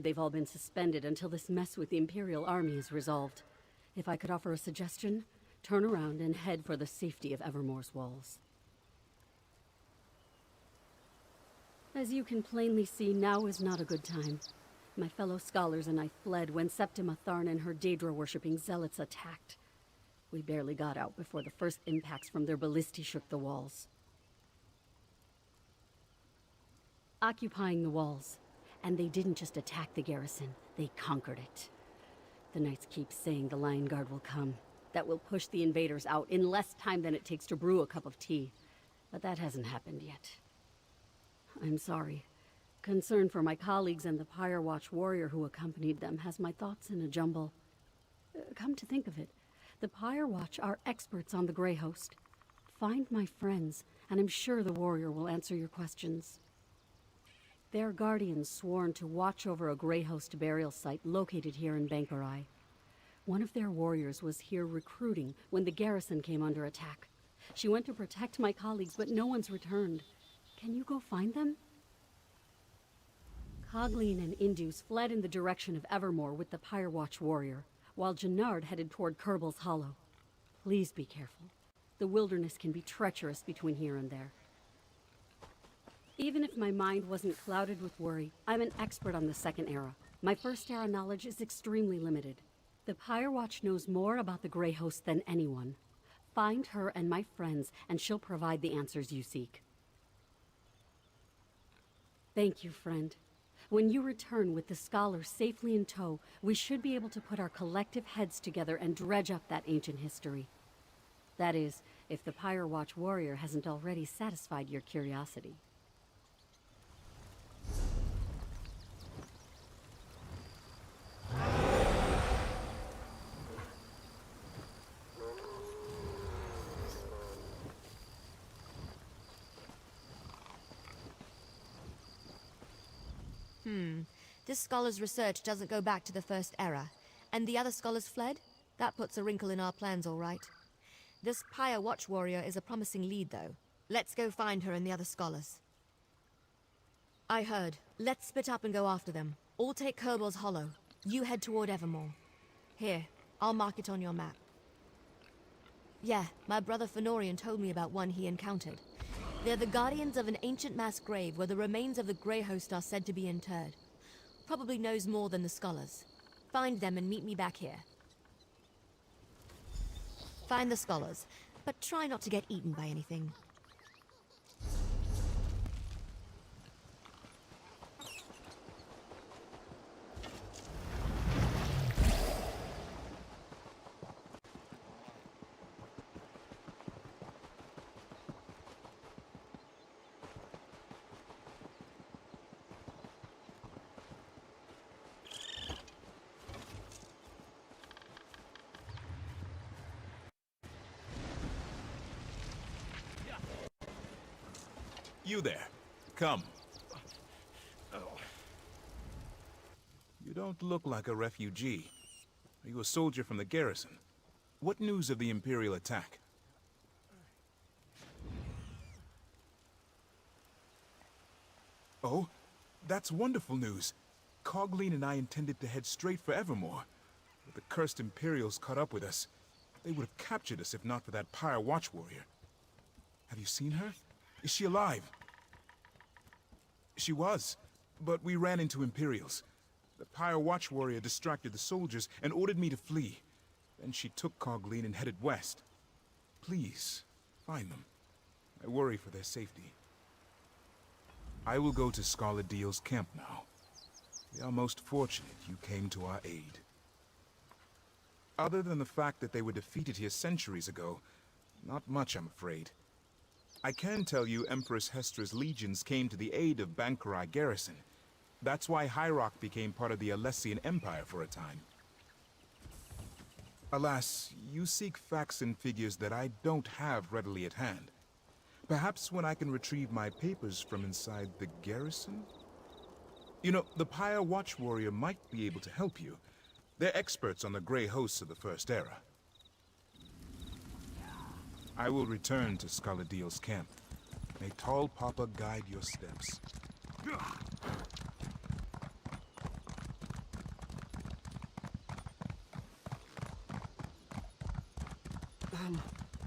they've all been suspended until this mess with the Imperial Army is resolved. If I could offer a suggestion, turn around and head for the safety of Evermore's walls. As you can plainly see, now is not a good time. My fellow scholars and I fled when Septima Tharn and her Daedra-worshipping zealots attacked. We barely got out before the first impacts from their ballistae shook the walls. Occupying the walls. And they didn't just attack the garrison, they conquered it. The Knights keep saying the Lion Guard will come, that will push the invaders out in less time than it takes to brew a cup of tea. But that hasn't happened yet. I'm sorry. Concern for my colleagues and the Pyre Watch warrior who accompanied them has my thoughts in a jumble. Come to think of it, the Pyre Watch are experts on the Grey Host. Find my friends, and I'm sure the warrior will answer your questions. They're guardians sworn to watch over a Grey Host burial site located here in Bankarai. One of their warriors was here recruiting when the garrison came under attack. She went to protect my colleagues, but no one's returned. Can you go find them? Cogleen and Indus fled in the direction of Evermore with the Pyre Watch warrior, while Jannard headed toward Kerbal's Hollow. Please be careful. The wilderness can be treacherous between here and there. Even if my mind wasn't clouded with worry, I'm an expert on the Second Era. My First Era knowledge is extremely limited. The Pyre Watch knows more about the Grey Host than anyone. Find her and my friends, and she'll provide the answers you seek. Thank you, friend. When you return with the scholar safely in tow, we should be able to put our collective heads together and dredge up that ancient history. That is, if the Pyre Watch warrior hasn't already satisfied your curiosity. This scholar's research doesn't go back to the First Era. And the other scholars fled? That puts a wrinkle in our plans, all right. This Pyre Watch warrior is a promising lead, though. Let's go find her and the other scholars. I heard. Let's split up and go after them. All take Kerbal's Hollow. You head toward Evermore. Here, I'll mark it on your map. Yeah, my brother Fenorian told me about one he encountered. They're the guardians of an ancient mass grave where the remains of the Grey Host are said to be interred. Probably knows more than the scholars. Find them and meet me back here. Find the scholars, but try not to get eaten by anything. You there. Come. You don't look like a refugee. Are you a soldier from the garrison? What news of the Imperial attack? Oh, that's wonderful news. Cogleen and I intended to head straight for Evermore, but the cursed Imperials caught up with us. They would have captured us if not for that Pyre Watch warrior. Have you seen her? Is she alive? She was, but we ran into Imperials. The Pyre Watch warrior distracted the soldiers and ordered me to flee. Then she took Cogleen and headed west. Please, find them. I worry for their safety. I will go to Scholar Deal's camp now. We are most fortunate you came to our aid. Other than the fact that they were defeated here centuries ago, not much, I'm afraid. I can tell you Empress Hestra's legions came to the aid of Bankarai garrison. That's why High Rock became part of the Alessian Empire for a time. Alas, you seek facts and figures that I don't have readily at hand. Perhaps when I can retrieve my papers from inside the garrison? You know, the Pyre Watch warrior might be able to help you. They're experts on the Grey Hosts of the First Era. I will return to Scholar Deal's camp. May Tall Papa guide your steps.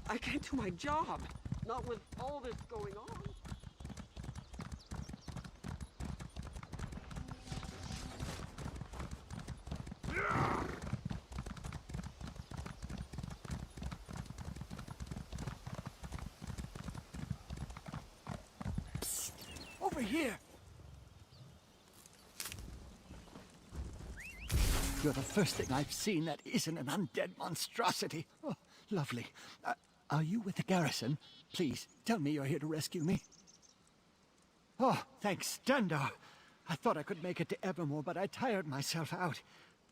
I can't do my job. Not with all this going on. Psst, over here. You're the first thing I've seen that isn't an undead monstrosity. Oh, lovely. Are you with the garrison? Please, tell me you're here to rescue me. Oh, thanks, Dundar. I thought I could make it to Evermore, but I tired myself out.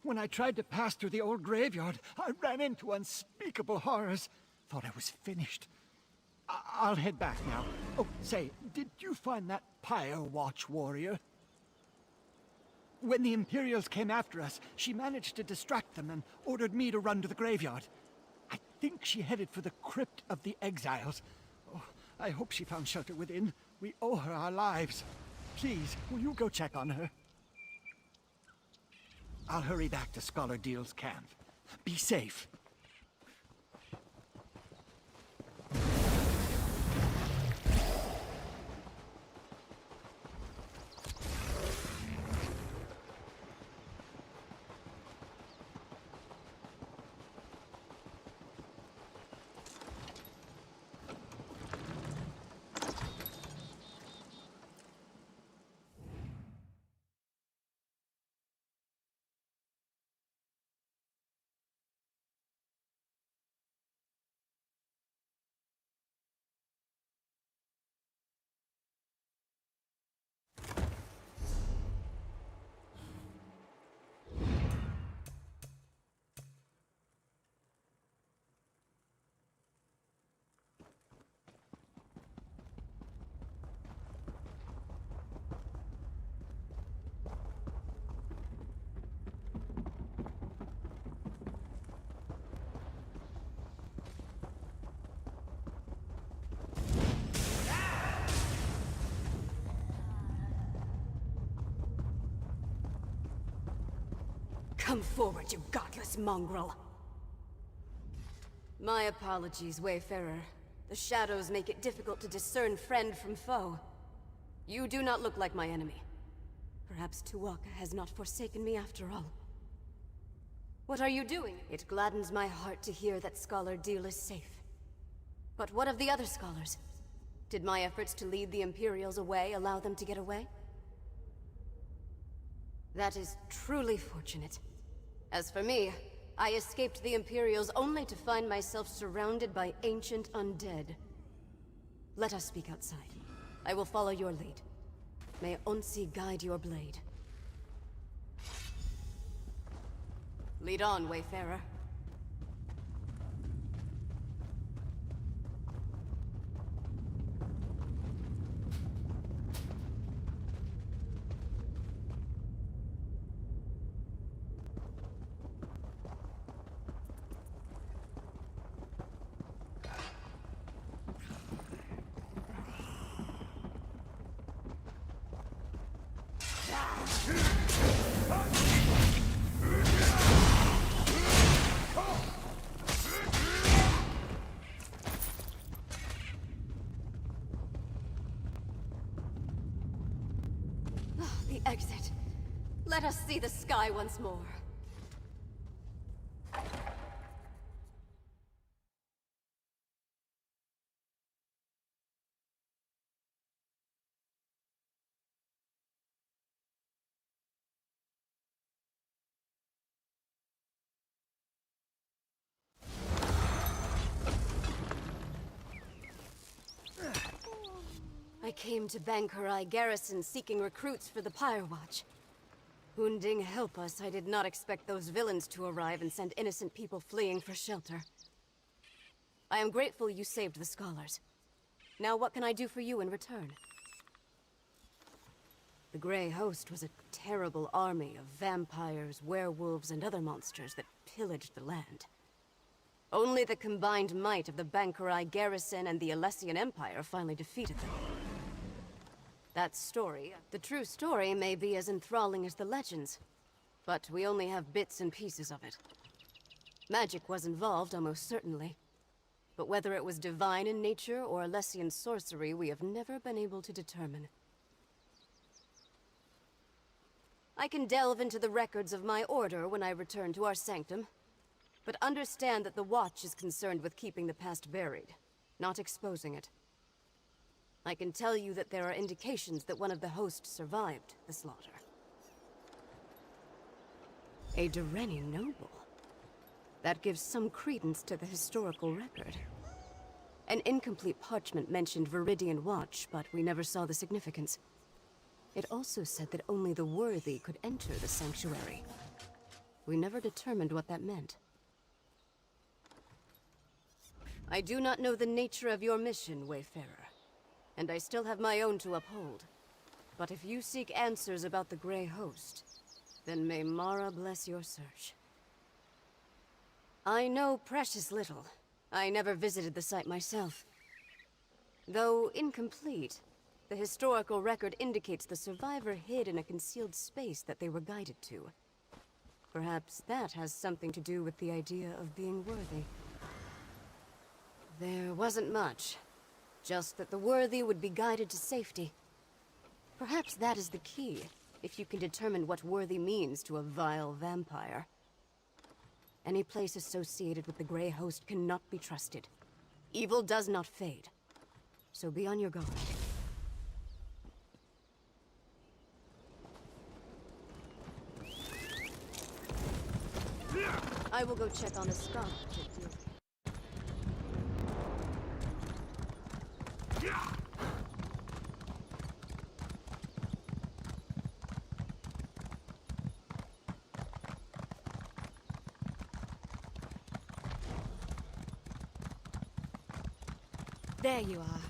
When I tried to pass through the old graveyard, I ran into unspeakable horrors. Thought I was finished. I'll head back now. Oh, say, did you find that Pyre Watch warrior? When the Imperials came after us, she managed to distract them and ordered me to run to the graveyard. I think she headed for the Crypt of the Exiles. Oh, I hope she found shelter within. We owe her our lives. Please, will you go check on her? I'll hurry back to Scholar Deal's camp. Be safe. Come forward, you godless mongrel! My apologies, Wayfarer. The shadows make it difficult to discern friend from foe. You do not look like my enemy. Perhaps Tuwaka has not forsaken me after all. What are you doing? It gladdens my heart to hear that Scholar Deal is safe. But what of the other scholars? Did my efforts to lead the Imperials away allow them to get away? That is truly fortunate. As for me, I escaped the Imperials only to find myself surrounded by ancient undead. Let us speak outside. I will follow your lead. May Onsi guide your blade. Lead on, Wayfarer. The exit. Let us see the sky once more. I came to Bankurai Garrison seeking recruits for the Pyre Watch. Hunding help us, I did not expect those villains to arrive and send innocent people fleeing for shelter. I am grateful you saved the scholars. Now what can I do for you in return? The Grey Host was a terrible army of vampires, werewolves, and other monsters that pillaged the land. Only the combined might of the Bankurai Garrison and the Alessian Empire finally defeated them. That story, the true story, may be as enthralling as the legends, but we only have bits and pieces of it. Magic was involved, almost certainly. But whether it was divine in nature or Alessian sorcery, we have never been able to determine. I can delve into the records of my order when I return to our sanctum. But understand that the Watch is concerned with keeping the past buried, not exposing it. I can tell you that there are indications that one of the hosts survived the slaughter. A Durrani noble. That gives some credence to the historical record. An incomplete parchment mentioned Viridian Watch, but we never saw the significance. It also said that only the worthy could enter the sanctuary. We never determined what that meant. I do not know the nature of your mission, Wayfarer, and I still have my own to uphold. But if you seek answers about the Grey Host, then may Mara bless your search. I know precious little. I never visited the site myself. Though incomplete, the historical record indicates the survivor hid in a concealed space that they were guided to. Perhaps that has something to do with the idea of being worthy. There wasn't much. Just that the worthy would be guided to safety. Perhaps that is the key, if you can determine what worthy means to a vile vampire. Any place associated with the Grey Host cannot be trusted. Evil does not fade. So be on your guard. I will go check on a scholar to deal with. There you are.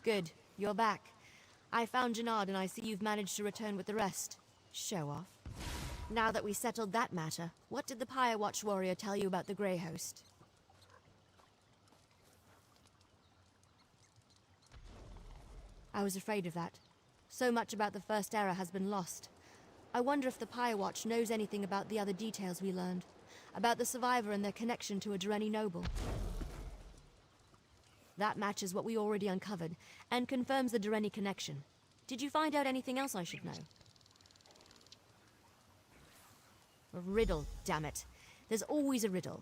Good. You're back. I found Jannard and I see you've managed to return with the rest. Show off. Now that we settled that matter, what did the Pyre Watch warrior tell you about the Grey Host? I was afraid of that. So much about the First Era has been lost. I wonder if the Pyre Watch knows anything about the other details we learned. About the survivor and their connection to a Durrani noble. That matches what we already uncovered, and confirms the Durrani connection. Did you find out anything else I should know? A riddle, damn it. There's always a riddle.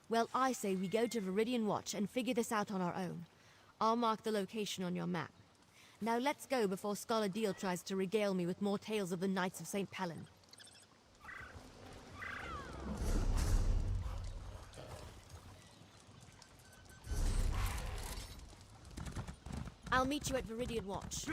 Well, I say we go to Viridian Watch and figure this out on our own. I'll mark the location on your map. Now let's go before Scholar Deal tries to regale me with more tales of the Knights of St. Pellen. I'll meet you at Viridian Watch.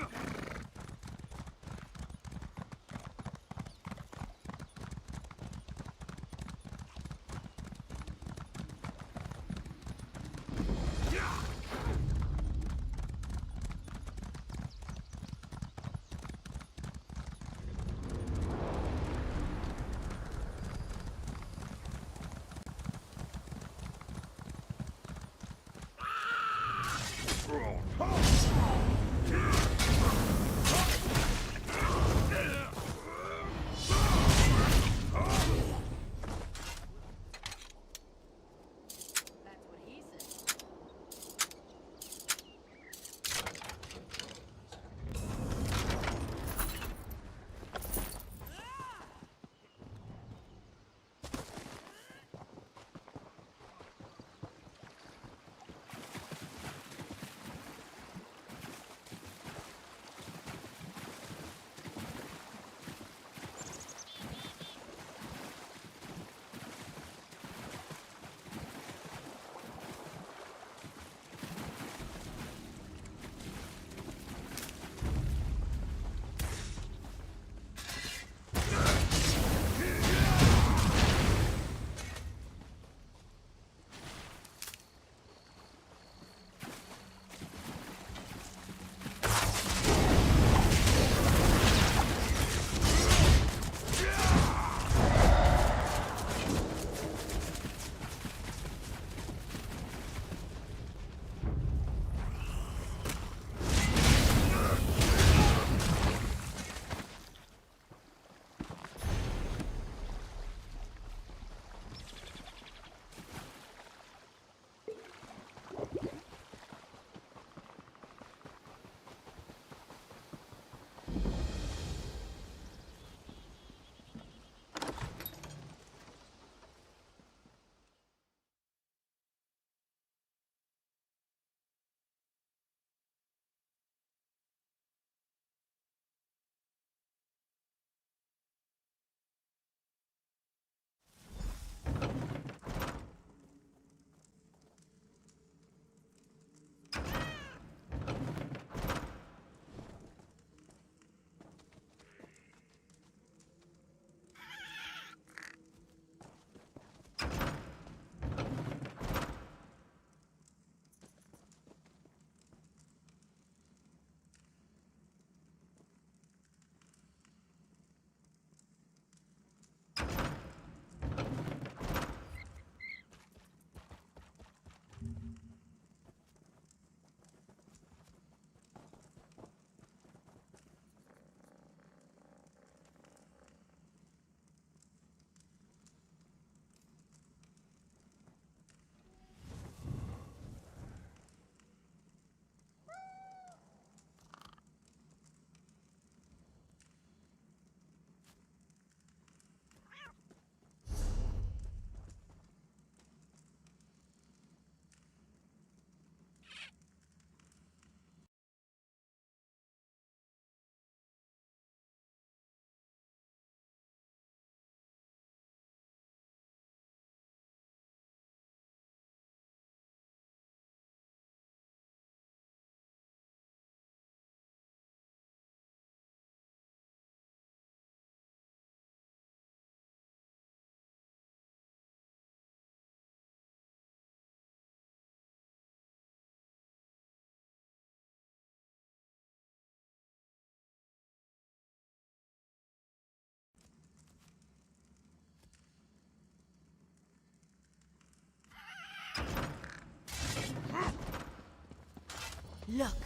Look.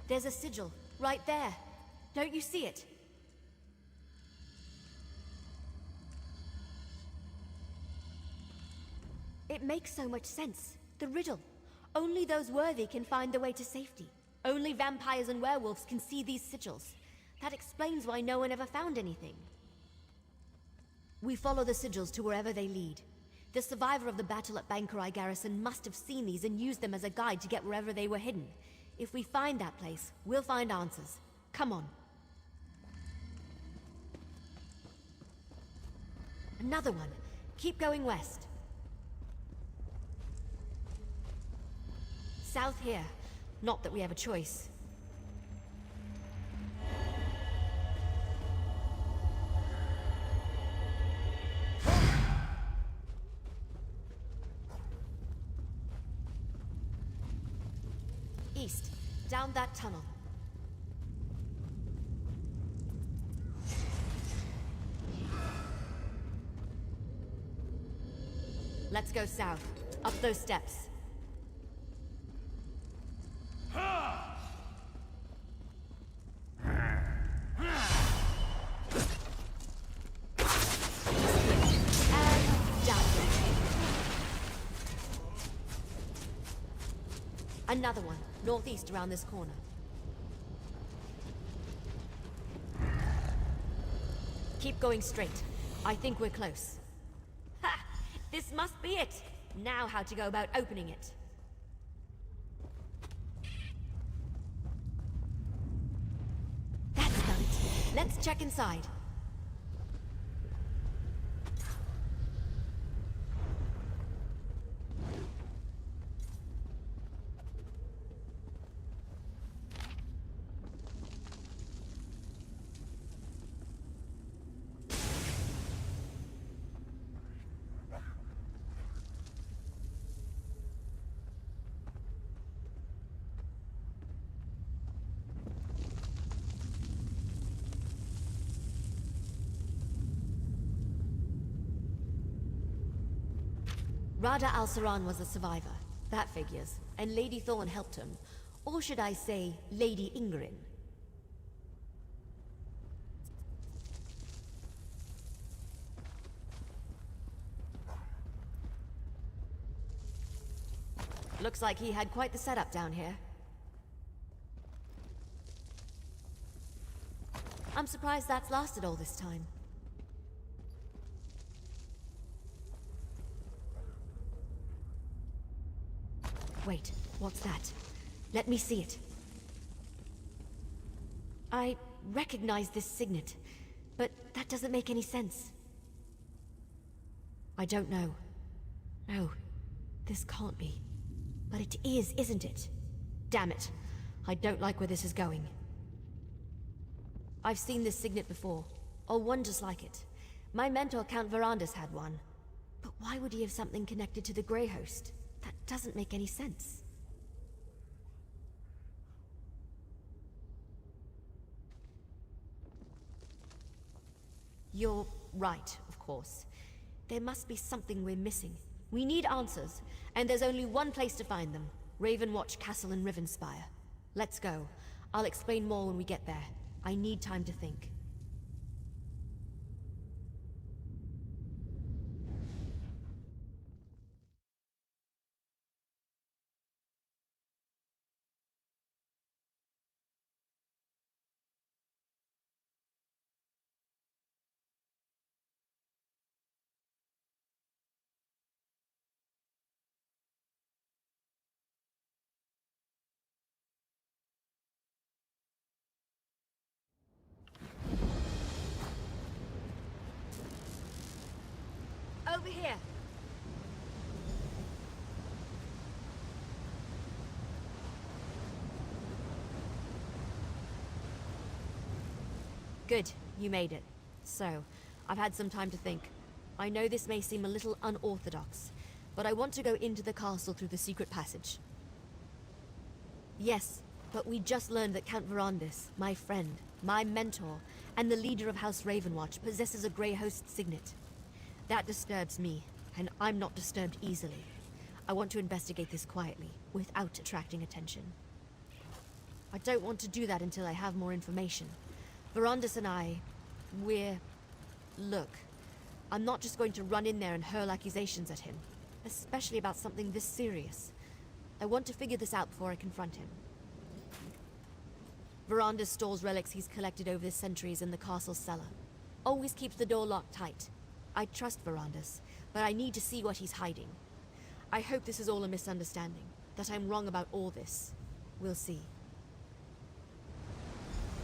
There's a sigil, right there. Don't you see it? It makes so much sense. The riddle. Only those worthy can find the way to safety. Only vampires and werewolves can see these sigils. That explains why no one ever found anything. We follow the sigils to wherever they lead. The survivor of the battle at Bankerai Garrison must have seen these and used them as a guide to get wherever they were hidden. If we find that place, we'll find answers. Come on. Another one. Keep going west. South here. Not that we have a choice. East, down that tunnel. Let's go south, up those steps. Another one, northeast around this corner. Keep going straight. I think we're close. Ha! This must be it! Now how to go about opening it. That's done it. Let's check inside. Rada al-Saran was a survivor. That figures. And Lady Thorn helped him. Or should I say, Lady Ingrin. Looks like he had quite the setup down here. I'm surprised that's lasted all this time. Wait, what's that? Let me see it. I recognize this signet, but that doesn't make any sense. I don't know. No, this can't be. But it is, isn't it? Damn it. I don't like where this is going. I've seen this signet before, or one just like it. My mentor, Count Verandas, had one. But why would he have something connected to the Grey Host? That doesn't make any sense. You're right, of course. There must be something we're missing. We need answers, and there's only one place to find them. Ravenwatch Castle in Rivenspire. Let's go. I'll explain more when we get there. I need time to think. Over here. Good, you made it. So, I've had some time to think. I know this may seem a little unorthodox, but I want to go into the castle through the secret passage. Yes, but we just learned that Count Verandas, my friend, my mentor, and the leader of House Ravenwatch possesses a Grey Host signet. That disturbs me, and I'm not disturbed easily. I want to investigate this quietly, without attracting attention. I don't want to do that until I have more information. Verandis and we're... Look, I'm not just going to run in there and hurl accusations at him, especially about something this serious. I want to figure this out before I confront him. Verandis stores relics he's collected over the centuries in the castle's cellar. Always keeps the door locked tight. I trust Verandis, but I need to see what he's hiding. I hope this is all a misunderstanding, that I'm wrong about all this. We'll see.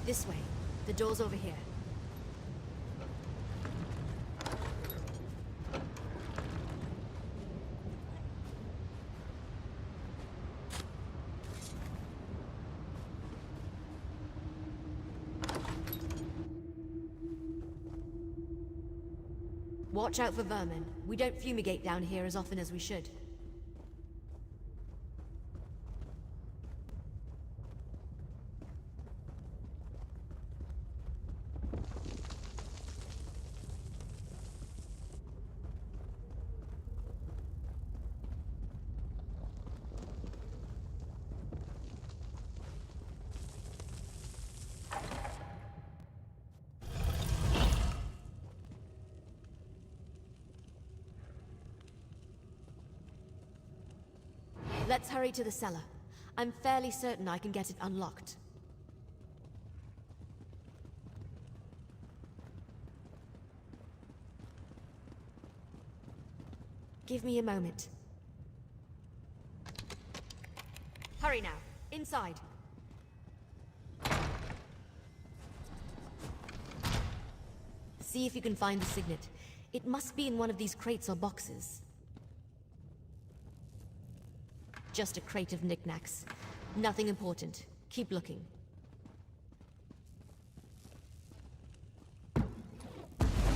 This way. The door's over here. Watch out for vermin. We don't fumigate down here as often as we should. Let's hurry to the cellar. I'm fairly certain I can get it unlocked. Give me a moment. Hurry now. Inside. See if you can find the signet. It must be in one of these crates or boxes. Just a crate of knickknacks. Nothing important. Keep looking.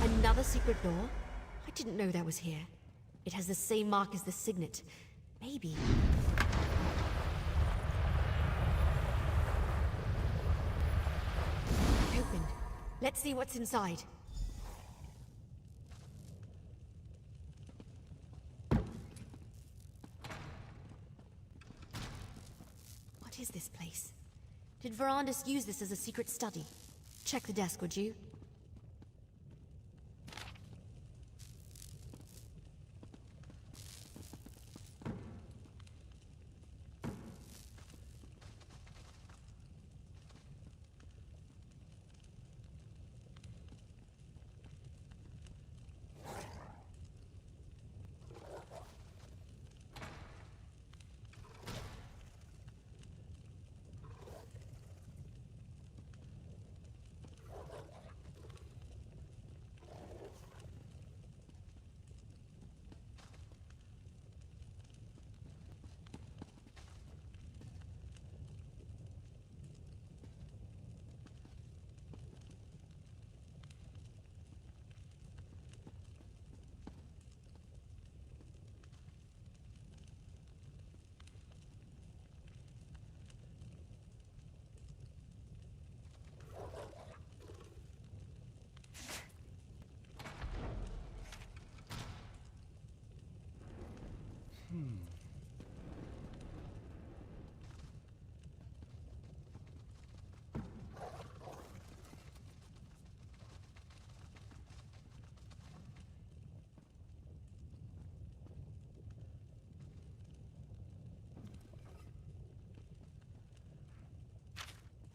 Another secret door? I didn't know that was here. It has the same mark as the signet. Maybe... It opened. Let's see what's inside. What is this place? Did Verandis use this as a secret study? Check the desk, would you?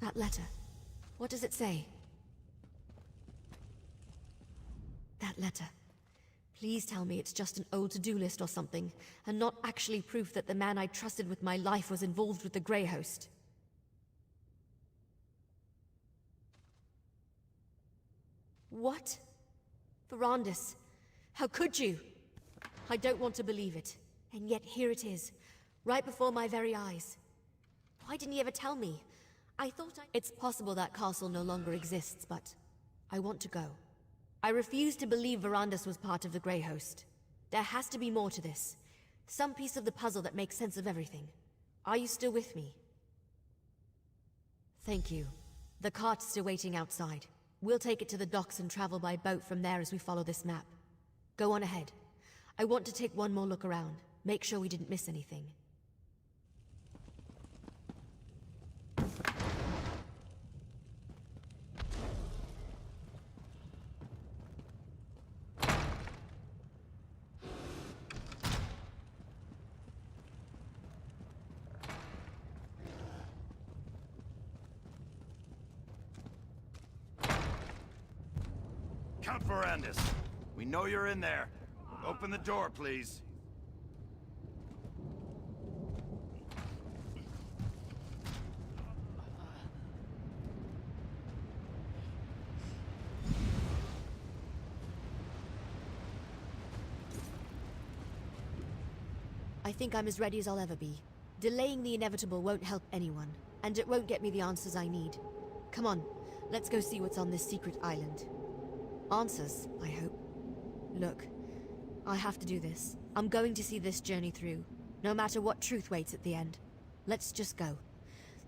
That letter. What does it say? That letter. Please tell me it's just an old to-do list or something, and not actually proof that the man I trusted with my life was involved with the Grey Host. What? Verandis, how could you? I don't want to believe it, and yet here it is, right before my very eyes. Why didn't he ever tell me? It's possible that castle no longer exists, but I want to go. I refuse to believe Verandis was part of the Grey Host. There has to be more to this. Some piece of the puzzle that makes sense of everything. Are you still with me? Thank you. The cart's still waiting outside. We'll take it to the docks and travel by boat from there as we follow this map. Go on ahead. I want to take one more look around. Make sure we didn't miss anything. Count Verandis, we know you're in there. Open the door, please. I think I'm as ready as I'll ever be. Delaying the inevitable won't help anyone, and it won't get me the answers I need. Come on, let's go see what's on this secret island. Answers, I hope. Look, I have to do this. I'm going to see this journey through, no matter what truth waits at the end. Let's just go.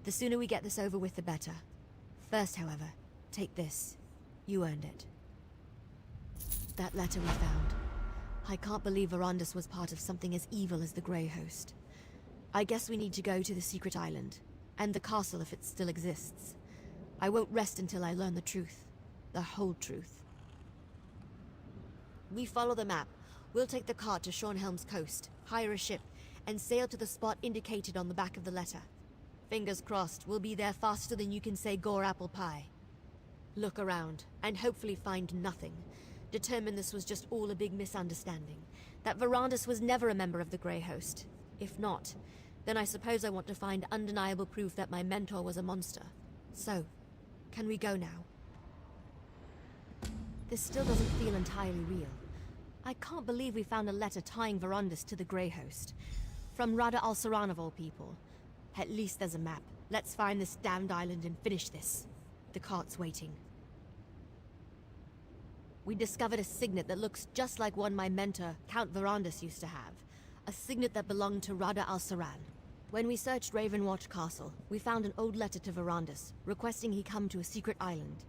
The sooner we get this over with, the better. First, however, take this. You earned it. That letter we found. I can't believe Verandis was part of something as evil as the Grey Host. I guess we need to go to the secret island, and the castle if it still exists. I won't rest until I learn the truth. The whole truth. We follow the map. We'll take the cart to Shornhelm's coast, hire a ship, and sail to the spot indicated on the back of the letter. Fingers crossed, we'll be there faster than you can say gore apple pie. Look around, and hopefully find nothing. Determine this was just all a big misunderstanding. That Verandis was never a member of the Grey Host. If not, then I suppose I want to find undeniable proof that my mentor was a monster. So, can we go now? This still doesn't feel entirely real. I can't believe we found a letter tying Verandis to the Grey Host. From Rada al-Saran of all people. At least there's a map. Let's find this damned island and finish this. The cart's waiting. We discovered a signet that looks just like one my mentor, Count Verandis, used to have. A signet that belonged to Rada al-Saran. When we searched Ravenwatch Castle, we found an old letter to Verandis, requesting he come to a secret island.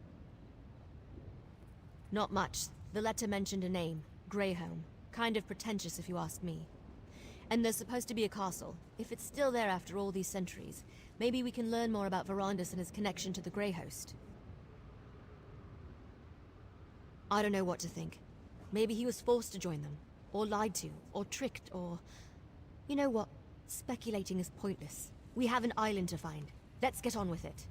Not much. The letter mentioned a name, Greyhome. Kind of pretentious if you ask me. And there's supposed to be a castle. If it's still there after all these centuries, maybe we can learn more about Verandis and his connection to the Grey Host. I don't know what to think. Maybe he was forced to join them, or lied to, or tricked, or... You know what? Speculating is pointless. We have an island to find. Let's get on with it.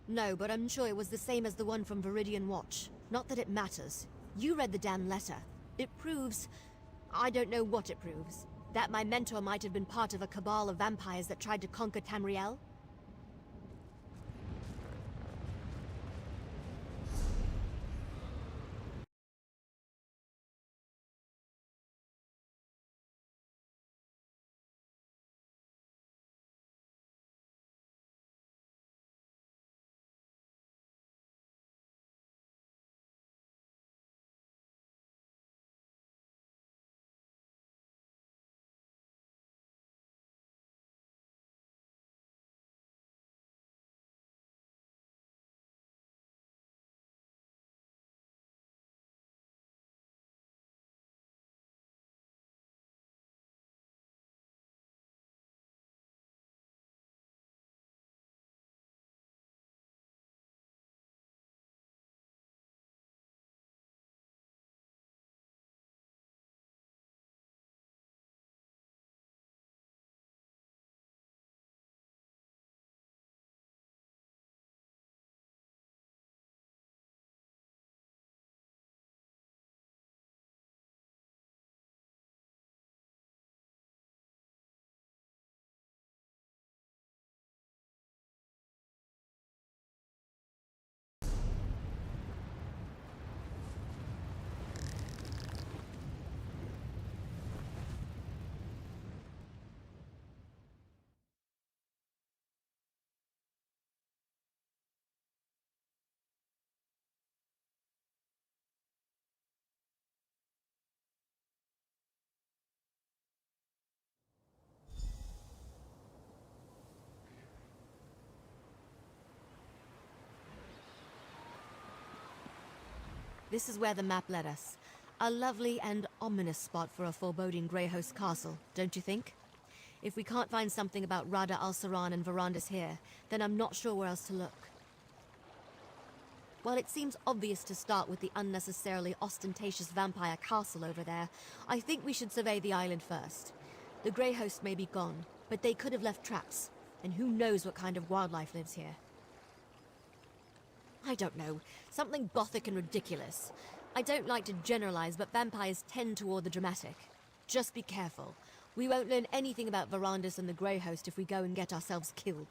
No, but I'm sure it was the same as the one from Viridian Watch. Not that it matters. You read the damn letter. It proves... I don't know what it proves. That my mentor might have been part of a cabal of vampires that tried to conquer Tamriel? This is where the map led us. A lovely and ominous spot for a foreboding Greyhost castle, don't you think? If we can't find something about Rada al-Saran and Verandis here, then I'm not sure where else to look. While it seems obvious to start with the unnecessarily ostentatious vampire castle over there, I think we should survey the island first. The Greyhost may be gone, but they could have left tracks, and who knows what kind of wildlife lives here. I don't know, something gothic and ridiculous. I don't like to generalize, but vampires tend toward the dramatic. Just be careful. We won't learn anything about Verandis and the Greyhost if we go and get ourselves killed.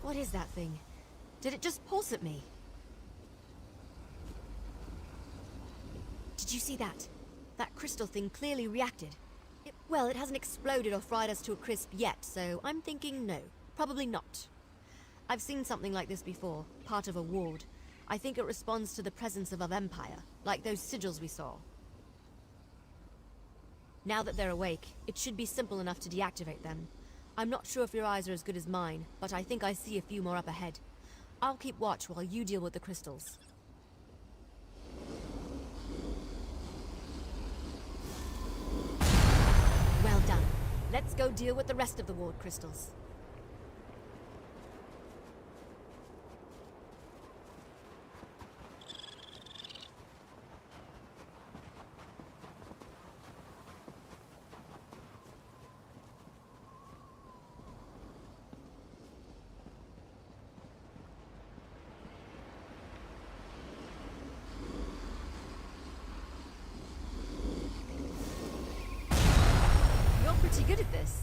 What is that thing? Did it just pulse at me? Did you see that? That crystal thing clearly reacted. Well, it hasn't exploded or fried us to a crisp yet, so I'm thinking no. Probably not. I've seen something like this before, part of a ward. I think it responds to the presence of a vampire, like those sigils we saw. Now that they're awake, it should be simple enough to deactivate them. I'm not sure if your eyes are as good as mine, but I think I see a few more up ahead. I'll keep watch while you deal with the crystals. Well done. Let's go deal with the rest of the ward crystals. You're pretty good at this.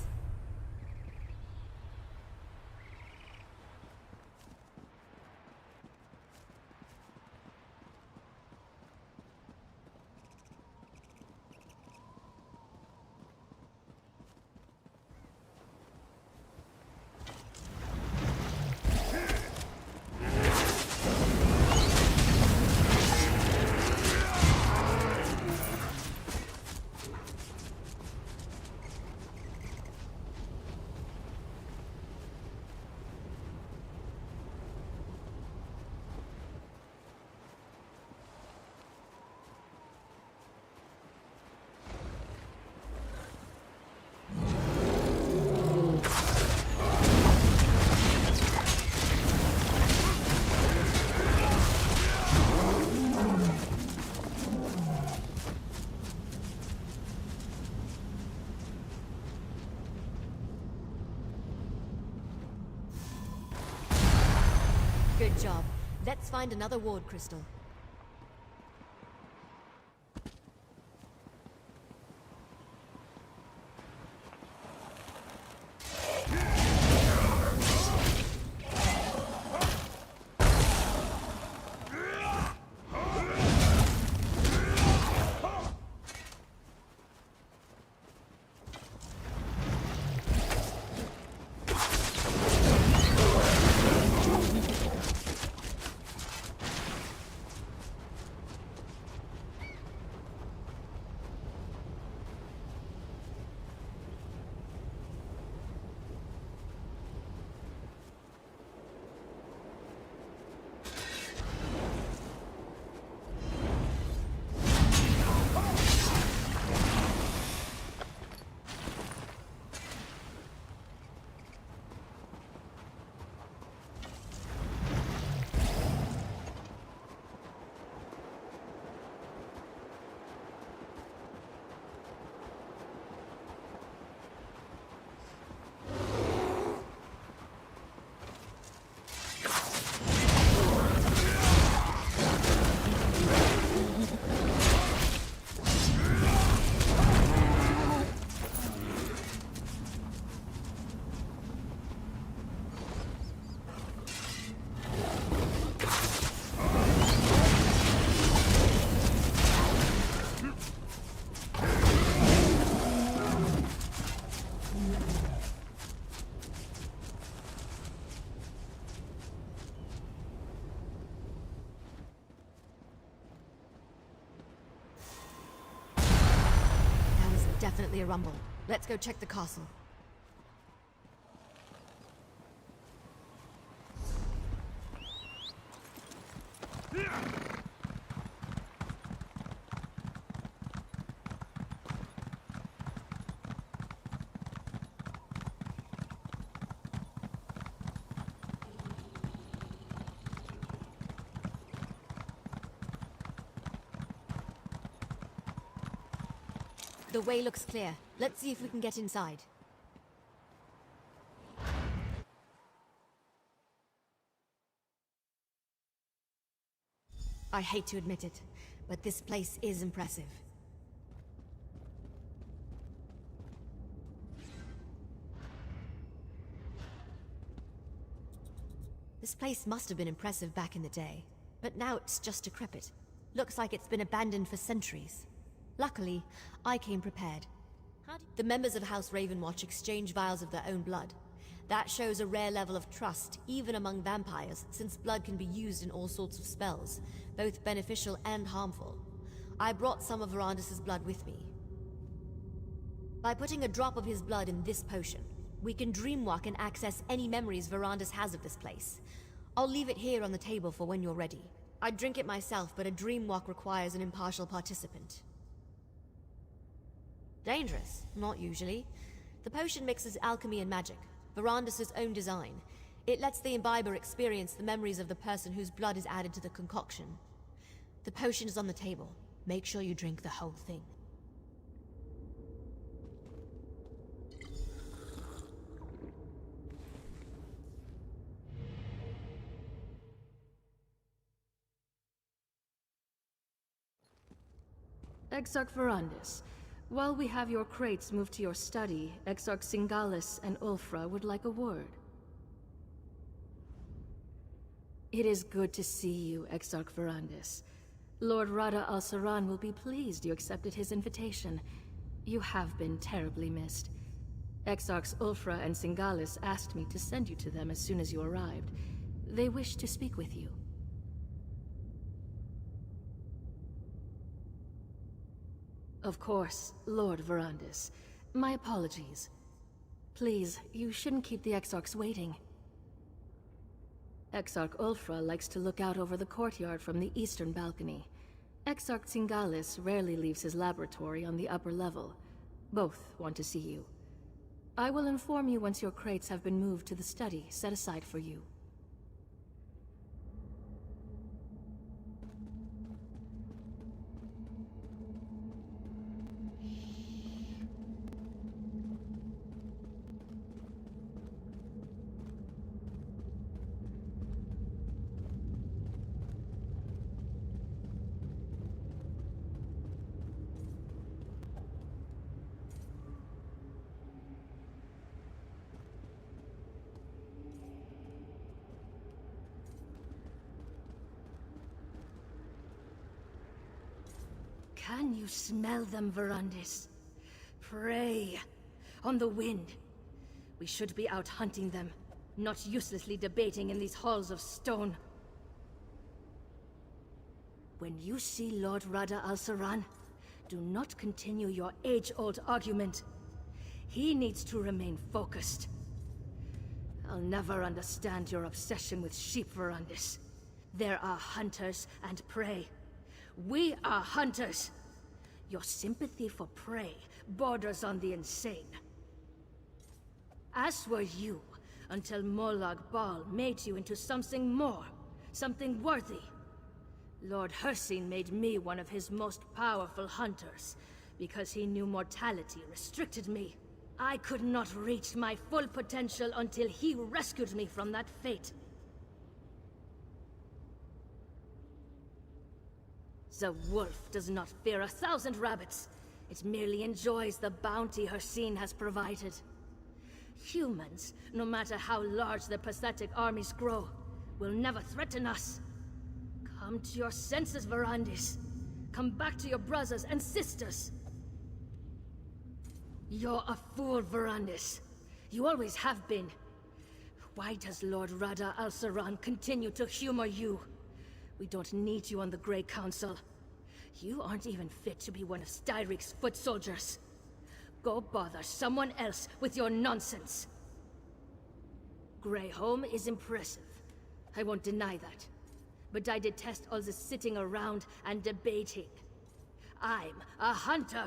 Good job. Let's find another ward crystal. definitely a rumble. Let's go check the castle. The way looks clear. Let's see if we can get inside. I hate to admit it, but this place is impressive. This place must have been impressive back in the day, but now it's just decrepit. Looks like it's been abandoned for centuries. Luckily, I came prepared. The members of House Ravenwatch exchange vials of their own blood. That shows a rare level of trust, even among vampires, since blood can be used in all sorts of spells, both beneficial and harmful. I brought some of Verandis' blood with me. By putting a drop of his blood in this potion, we can dreamwalk and access any memories Verandis has of this place. I'll leave it here on the table for when you're ready. I'd drink it myself, but a dreamwalk requires an impartial participant. Dangerous? Not usually. The potion mixes alchemy and magic, Verandis' own design. It lets the imbiber experience the memories of the person whose blood is added to the concoction. The potion is on the table. Make sure you drink the whole thing. Exarch Verandis, while we have your crates moved to your study, Exarch Singalis and Ulfra would like a word. It is good to see you, Exarch Verandis. Lord Rada al-Saran will be pleased you accepted his invitation. You have been terribly missed. Exarchs Ulfra and Singalis asked me to send you to them as soon as you arrived. They wish to speak with you. Of course, Lord Verandis. My apologies. Please, you shouldn't keep the Exarchs waiting. Exarch Ulfra likes to look out over the courtyard from the eastern balcony. Exarch Singalis rarely leaves his laboratory on the upper level. Both want to see you. I will inform you once your crates have been moved to the study set aside for you. Can you smell them, Verandis? Prey on the wind. We should be out hunting them, not uselessly debating in these halls of stone. When you see Lord Rada al-Saran, do not continue your age-old argument. He needs to remain focused. I'll never understand your obsession with sheep, Verandis. There are hunters and prey. We are hunters. Your sympathy for prey borders on the insane. As were you, until Molag Bal made you into something more, something worthy. Lord Hircine made me one of his most powerful hunters, because he knew mortality restricted me. I could not reach my full potential until he rescued me from that fate. The wolf does not fear 1,000 rabbits. It merely enjoys the bounty Hircine has provided. Humans, no matter how large their pathetic armies grow, will never threaten us. Come to your senses, Verandis. Come back to your brothers and sisters. You're a fool, Verandis. You always have been. Why does Lord Rada al-Saran continue to humor you? We don't need you on the Grey Council. You aren't even fit to be one of Styrik's foot soldiers. Go bother someone else with your nonsense. Greyholm is impressive. I won't deny that. But I detest all the sitting around and debating. I'm a hunter.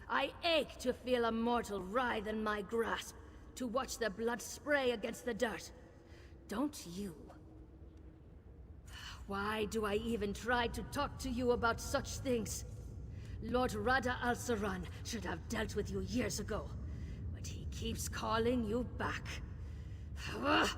I ache to feel a mortal writhe in my grasp, to watch the blood spray against the dirt. Don't you? Why do I even try to talk to you about such things? Lord Rada al-Saran should have dealt with you years ago, but he keeps calling you back. Ugh.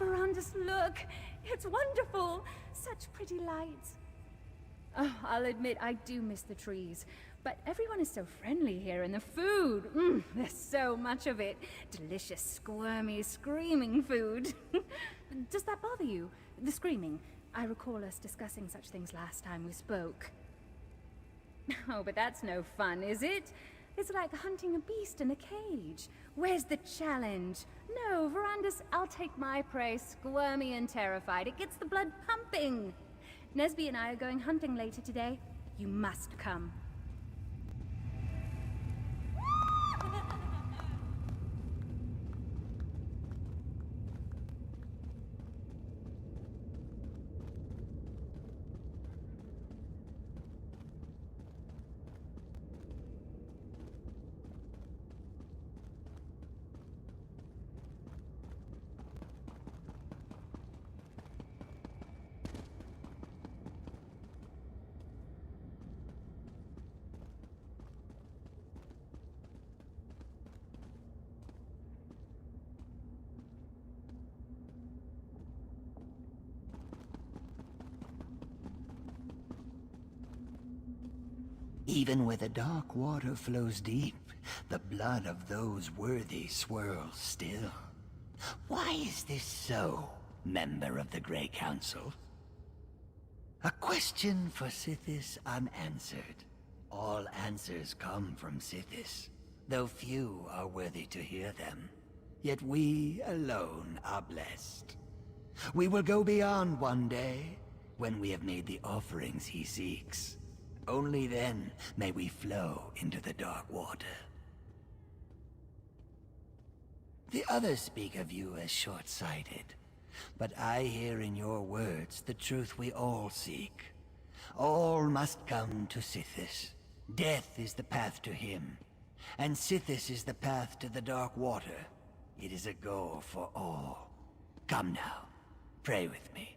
Verandis, look! It's wonderful! Such pretty lights. Oh, I'll admit I do miss the trees. But everyone is so friendly here, and the food! There's so much of it. Delicious, squirmy, screaming food. Does that bother you? The screaming? I recall us discussing such things last time we spoke. Oh, but that's no fun, is it? It's like hunting a beast in a cage. Where's the challenge? No, Verandis, I'll take my prey squirmy and terrified. It gets the blood pumping. Nesby and I are going hunting later today. You must come. Even where the dark water flows deep, the blood of those worthy swirls still. Why is this so, member of the Grey Council? A question for Sithis unanswered. All answers come from Sithis, though few are worthy to hear them. Yet we alone are blessed. We will go beyond one day, when we have made the offerings he seeks. Only then may we flow into the dark water. The others speak of you as short-sighted, but I hear in your words the truth we all seek. All must come to Sithis. Death is the path to him, and Sithis is the path to the dark water. It is a goal for all. Come now, pray with me.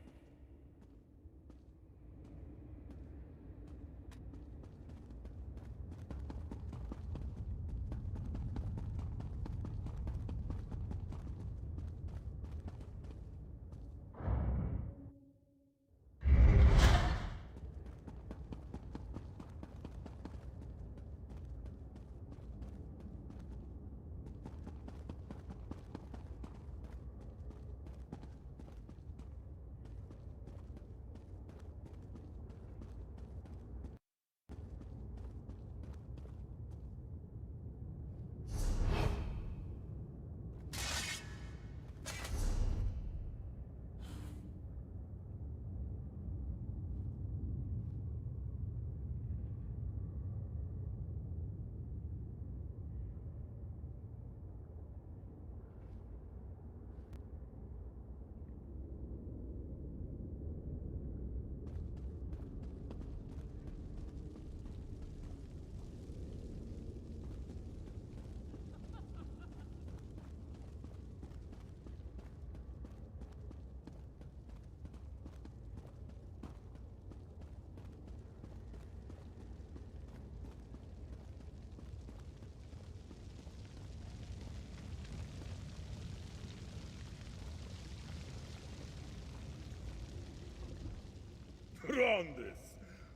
Brandis,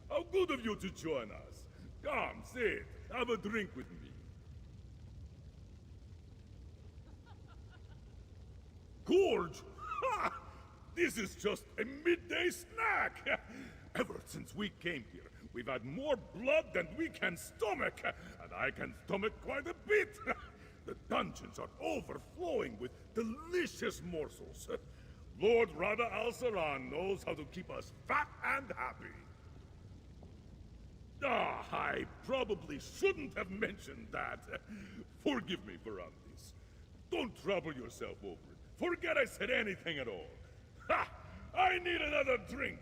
how good of you to join us. Come, sit, have a drink with me. Gorge? Ha! This is just a midday snack! Ever since we came here, we've had more blood than we can stomach, and I can stomach quite a bit. The dungeons are overflowing with delicious morsels. Lord Rada al-Saran knows how to keep us fat and happy. Ah, I probably shouldn't have mentioned that. Forgive me, Verandis. Don't trouble yourself over it. Forget I said anything at all. Ha! I need another drink!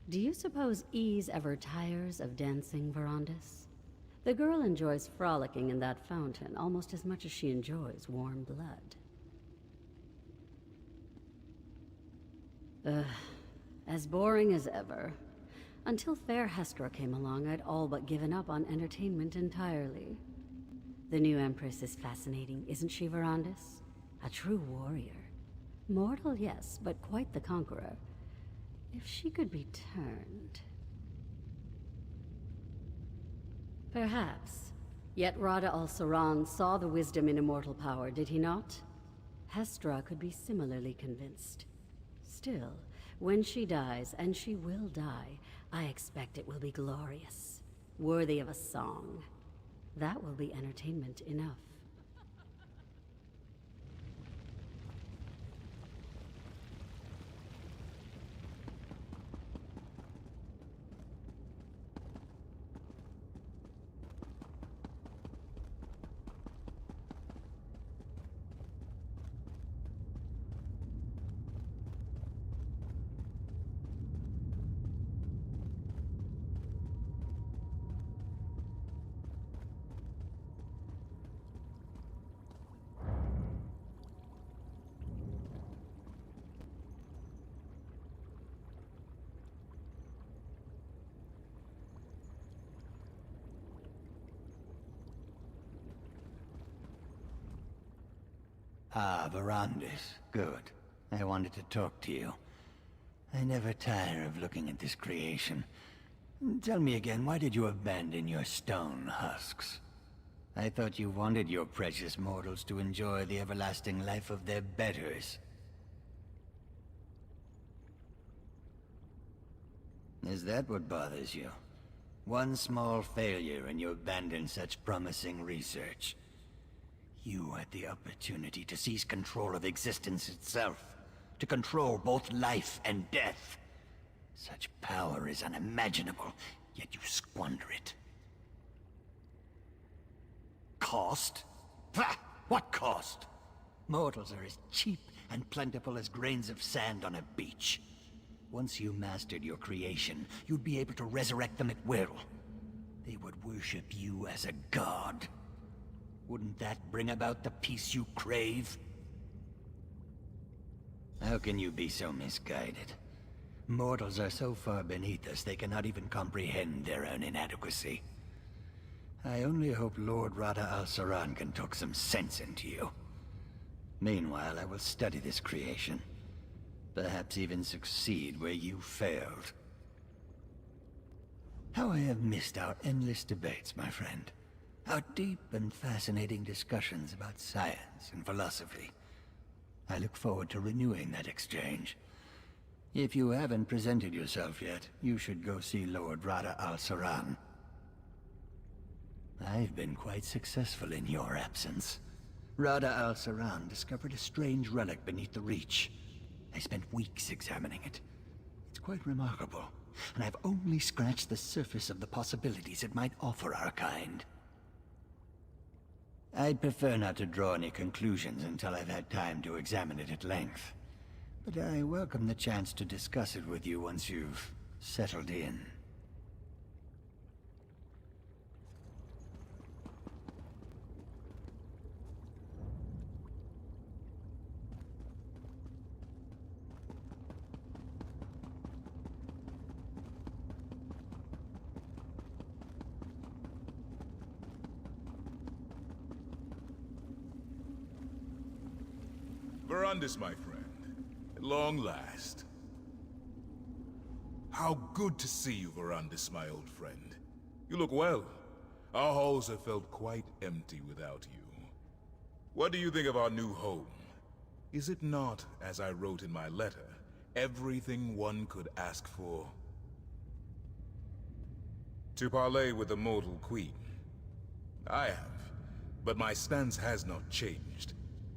Do you suppose Ease ever tires of dancing, Verandis? The girl enjoys frolicking in that fountain almost as much as she enjoys warm blood. Ugh, as boring as ever. Until fair Hestra came along, I'd all but given up on entertainment entirely. The new Empress is fascinating, isn't she, Verandis? A true warrior. Mortal, yes, but quite the conqueror. If she could be turned... Perhaps. Yet Rada al-Saran saw the wisdom in immortal power, did he not? Hestra could be similarly convinced. Still, when she dies, and she will die, I expect it will be glorious. Worthy of a song. That will be entertainment enough. Ah, Verandis. Good. I wanted to talk to you. I never tire of looking at this creation. Tell me again, why did you abandon your stone husks? I thought you wanted your precious mortals to enjoy the everlasting life of their betters. Is that what bothers you? One small failure and you abandon such promising research. You had the opportunity to seize control of existence itself, to control both life and death. Such power is unimaginable, yet you squander it. Cost? Pah! What cost? Mortals are as cheap and plentiful as grains of sand on a beach. Once you mastered your creation, you'd be able to resurrect them at will. They would worship you as a god. Wouldn't that bring about the peace you crave? How can you be so misguided? Mortals are so far beneath us they cannot even comprehend their own inadequacy. I only hope Lord Rada al-Saran can talk some sense into you. Meanwhile, I will study this creation. Perhaps even succeed where you failed. How I have missed our endless debates, my friend. Our deep and fascinating discussions about science and philosophy. I look forward to renewing that exchange. If you haven't presented yourself yet, you should go see Lord Rada al-Saran. I've been quite successful in your absence. Rada al-Saran discovered a strange relic beneath the Reach. I spent weeks examining it. It's quite remarkable, and I've only scratched the surface of the possibilities it might offer our kind. I'd prefer not to draw any conclusions until I've had time to examine it at length. But I welcome the chance to discuss it with you once you've settled in. Verandis, my friend. At long last. How good to see you, Verandis, my old friend. You look well. Our halls have felt quite empty without you. What do you think of our new home? Is it not, as I wrote in my letter, everything one could ask for? To parley with the mortal queen. I have, but my stance has not changed.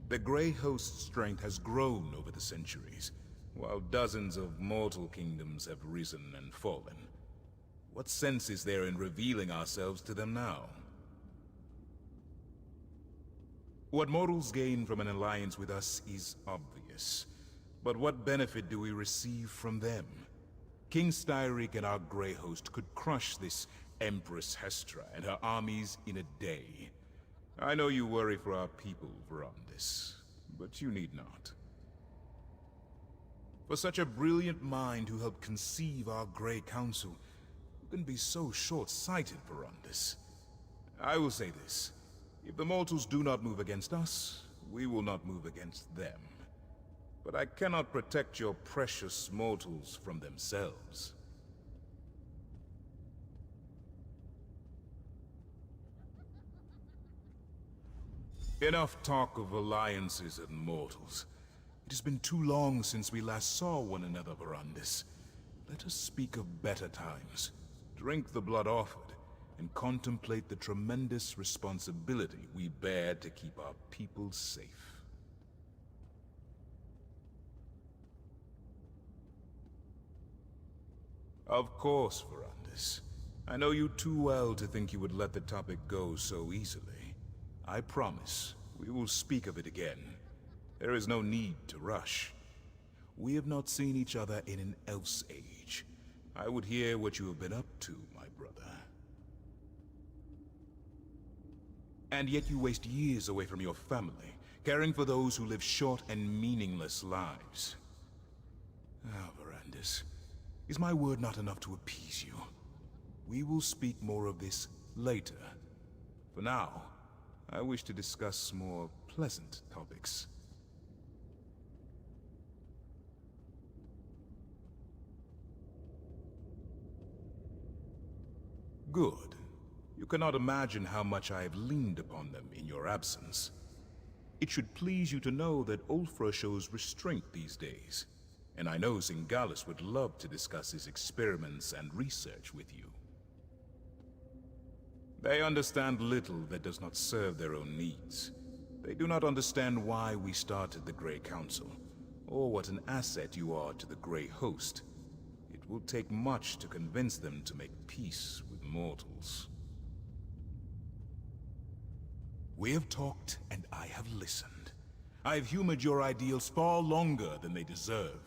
The Grey Host's strength has grown over the centuries, while dozens of mortal kingdoms have risen and fallen. What sense is there in revealing ourselves to them now? What mortals gain from an alliance with us is obvious. But what benefit do we receive from them? King Styric and our Grey Host could crush this Empress Hestra and her armies in a day. I know you worry for our people, Verandis, but you need not. For such a brilliant mind who helped conceive our Grey Council, you can be so short-sighted, Verandis. I will say this. If the mortals do not move against us, we will not move against them. But I cannot protect your precious mortals from themselves. Enough talk of alliances and mortals. It has been too long since we last saw one another, Verandis. Let us speak of better times. Drink the blood offered, and contemplate the tremendous responsibility we bear to keep our people safe. Of course, Verandis. I know you too well to think you would let the topic go so easily. I promise, we will speak of it again. There is no need to rush. We have not seen each other in an elf's age. I would hear what you have been up to, my brother. And yet you waste years away from your family, caring for those who live short and meaningless lives. Ah, Verandis, is my word not enough to appease you? We will speak more of this later. For now, I wish to discuss more pleasant topics. Good. You cannot imagine how much I have leaned upon them in your absence. It should please you to know that Ulfra shows restraint these days, and I know Zingalis would love to discuss his experiments and research with you. They understand little that does not serve their own needs. They do not understand why we started the Grey Council, or what an asset you are to the Grey Host. It will take much to convince them to make peace with mortals. We have talked, and I have listened. I have humored your ideals far longer than they deserve.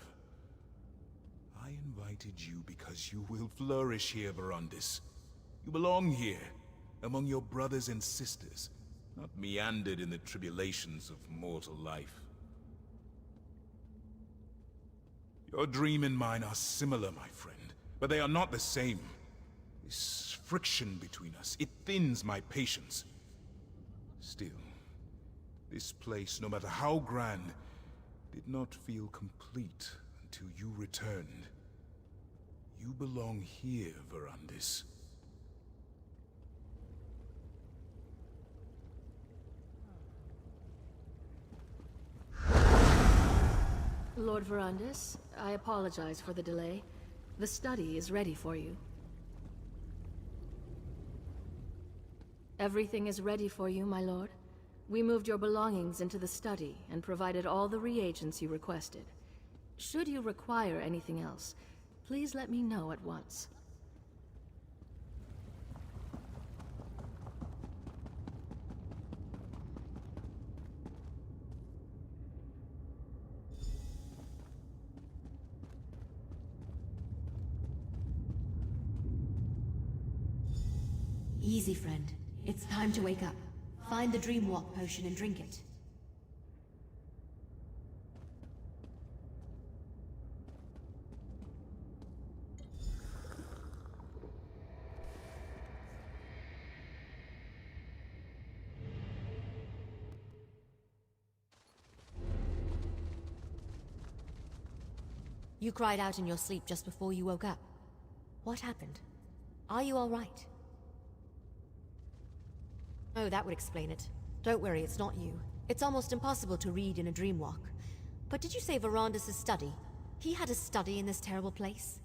I invited you because you will flourish here, Verandis. You belong here, among your brothers and sisters, not meandered in the tribulations of mortal life. Your dream and mine are similar, my friend, but they are not the same. This friction between us, it thins my patience. Still, this place, no matter how grand, did not feel complete until you returned. You belong here, Verandis. Lord Verandis, I apologize for the delay. The study is ready for you. Everything is ready for you, my lord. We moved your belongings into the study and provided all the reagents you requested. Should you require anything else, please let me know at once. Easy, friend. It's time to wake up. Find the Dream Walk potion and drink it. You cried out in your sleep just before you woke up. What happened? Are you all right? Oh, that would explain it. Don't worry, it's not you. It's almost impossible to read in a dreamwalk. But did you say Verandis' study? He had a study in this terrible place?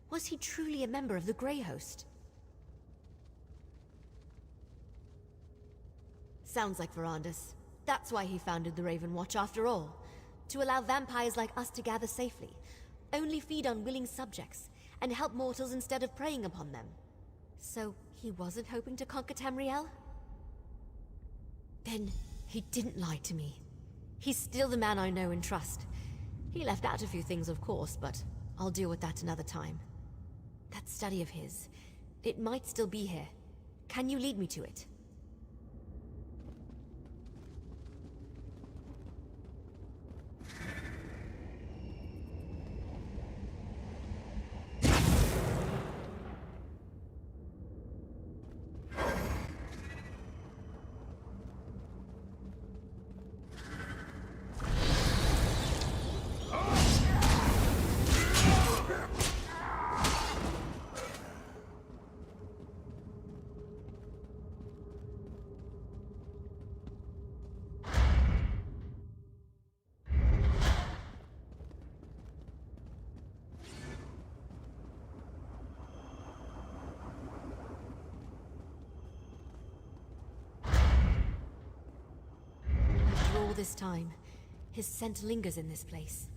Was he truly a member of the Grey Host? Sounds like Verandis. That's why he founded the Raven Watch after all. To allow vampires like us to gather safely, only feed on willing subjects, and help mortals instead of preying upon them. So, he wasn't hoping to conquer Tamriel? Then, he didn't lie to me. He's still the man I know and trust. He left out a few things, of course, but I'll deal with that another time. That study of his, it might still be here. Can you lead me to it? After all this time, his scent lingers in this place.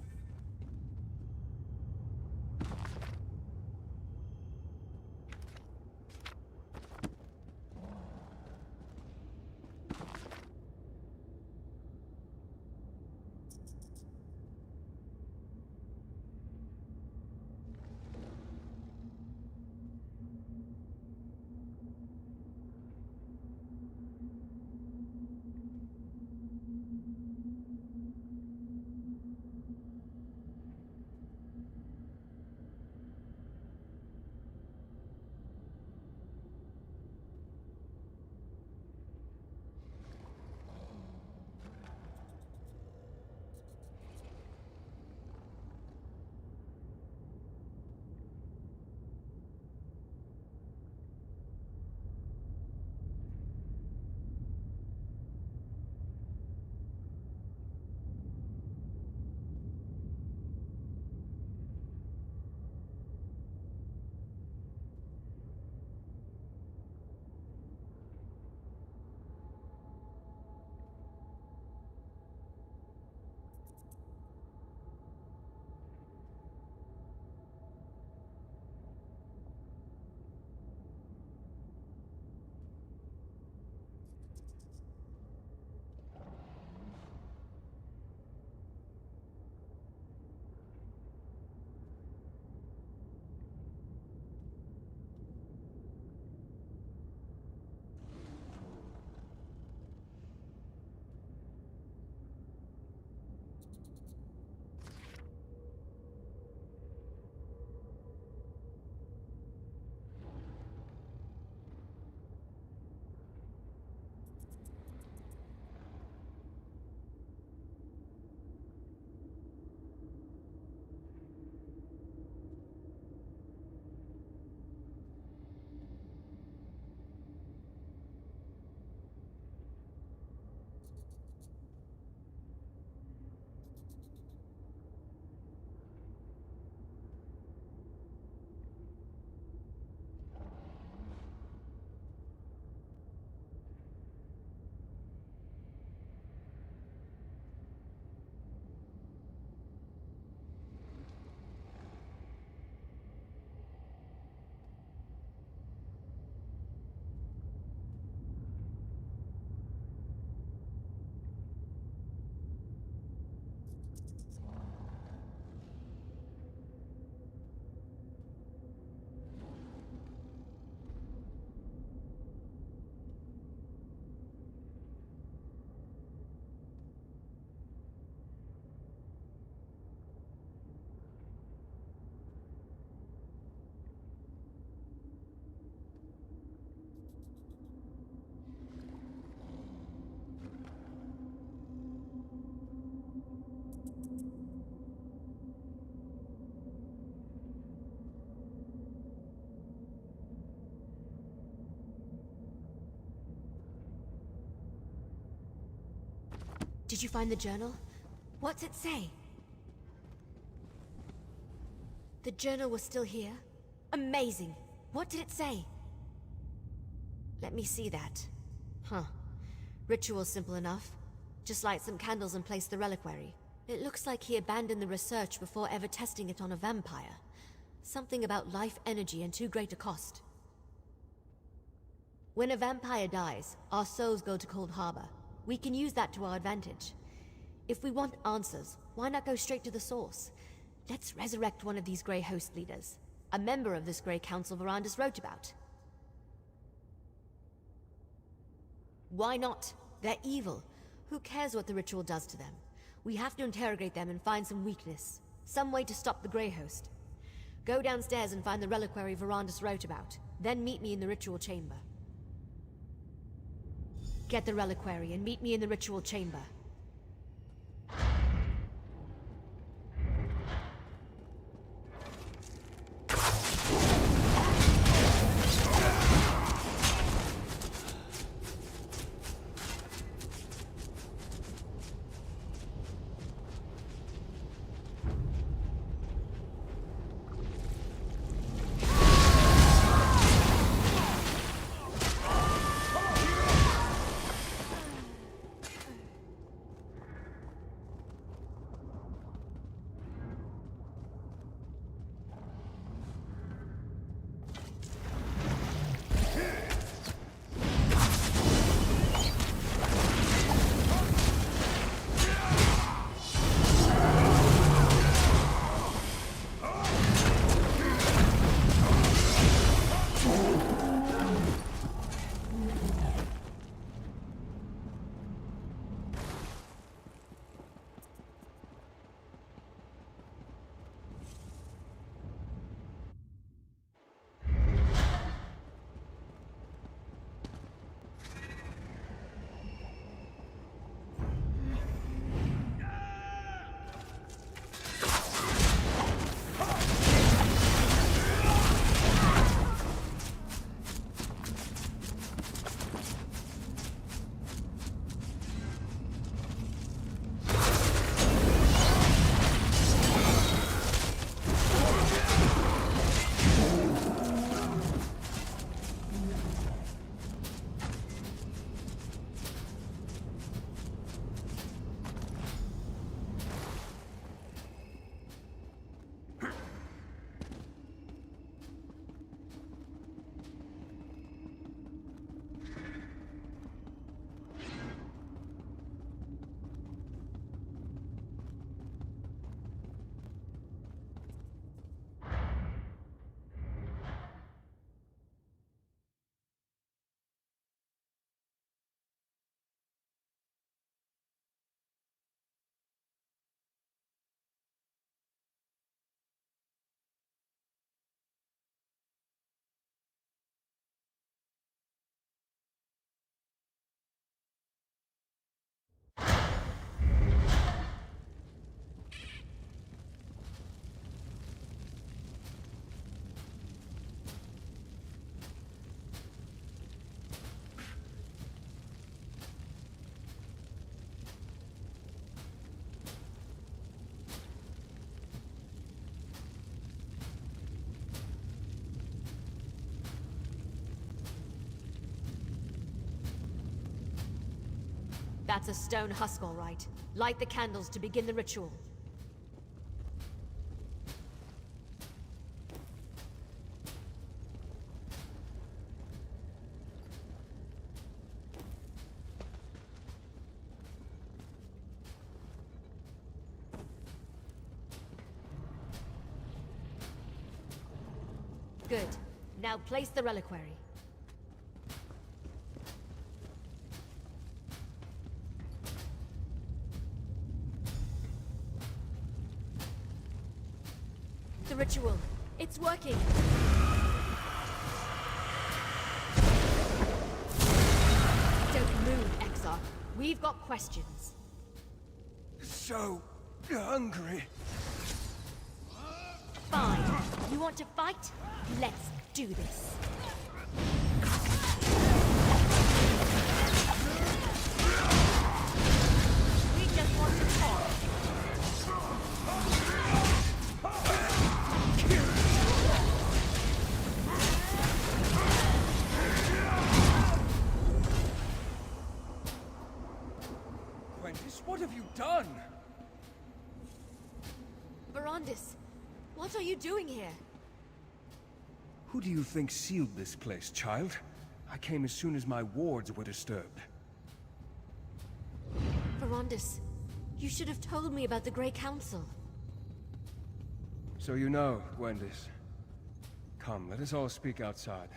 Did you find the journal? What's it say? The journal was still here? Amazing! What did it say? Let me see that. Huh. Ritual's simple enough. Just light some candles and place the reliquary. It looks like he abandoned the research before ever testing it on a vampire. Something about life energy and too great a cost. When a vampire dies, our souls go to Cold Harbor. We can use that to our advantage. If we want answers, why not go straight to the source? Let's resurrect one of these Grey Host leaders. A member of this Grey Council Verandis wrote about. Why not? They're evil. Who cares what the ritual does to them? We have to interrogate them and find some weakness. Some way to stop the Grey Host. Go downstairs and find the reliquary Verandis wrote about. Then meet me in the ritual chamber. Get the reliquary and meet me in the ritual chamber. That's a stone husk, all right. Light the candles to begin the ritual. Good. Now place the reliquary. The ritual. It's working. Don't move, Exarch. We've got questions. So hungry. Fine. You want to fight? Let's do this. We What have you done? Verandis, what are you doing here? Who do you think sealed this place, child? I came as soon as my wards were disturbed. Verandis, you should have told me about the Grey Council. So you know, Gwendis. Come, let us all speak outside.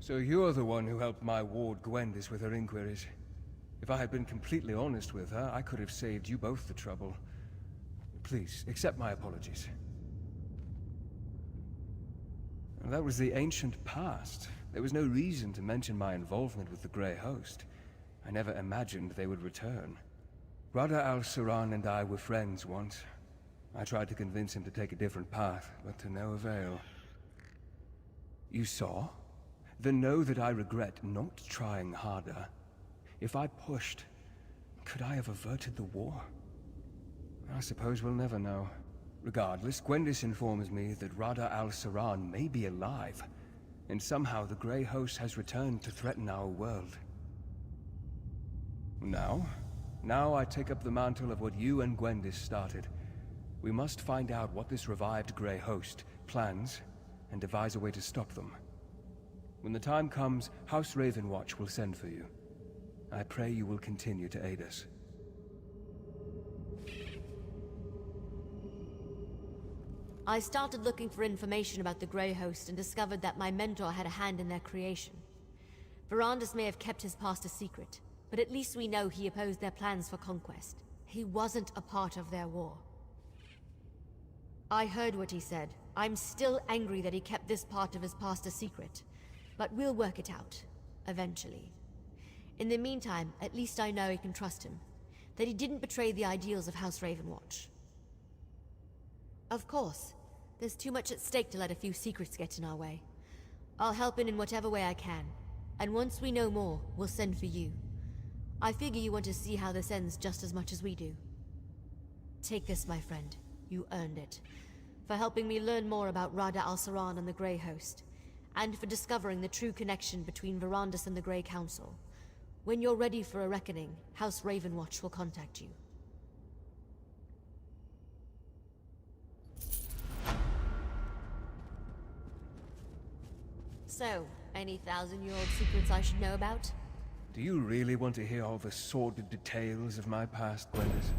So you're the one who helped my ward Gwendis with her inquiries. If I had been completely honest with her, I could have saved you both the trouble. Please, accept my apologies. That was the ancient past. There was no reason to mention my involvement with the Grey Host. I never imagined they would return. Rada al-Saran and I were friends once. I tried to convince him to take a different path, but to no avail. You saw? Then know that I regret not trying harder. If I pushed, could I have averted the war? I suppose we'll never know. Regardless, Gwendis informs me that Rada al-Saran may be alive, and somehow the Grey Host has returned to threaten our world. Now I take up the mantle of what you and Gwendis started. We must find out what this revived Grey Host plans, and devise a way to stop them. When the time comes, House Ravenwatch will send for you. I pray you will continue to aid us. I started looking for information about the Grey Host and discovered that my mentor had a hand in their creation. Verandis may have kept his past a secret, but at least we know he opposed their plans for conquest. He wasn't a part of their war. I heard what he said. I'm still angry that he kept this part of his past a secret. But we'll work it out, eventually. In the meantime, at least I know I can trust him. That he didn't betray the ideals of House Ravenwatch. Of course, there's too much at stake to let a few secrets get in our way. I'll help in whatever way I can. And once we know more, we'll send for you. I figure you want to see how this ends just as much as we do. Take this, my friend. You earned it. For helping me learn more about Rada al-Saran and the Grey Host. And for discovering the true connection between Verandis and the Grey Council. When you're ready for a reckoning, House Ravenwatch will contact you. So, any thousand-year-old secrets I should know about? Do you really want to hear all the sordid details of my past, Gwendis?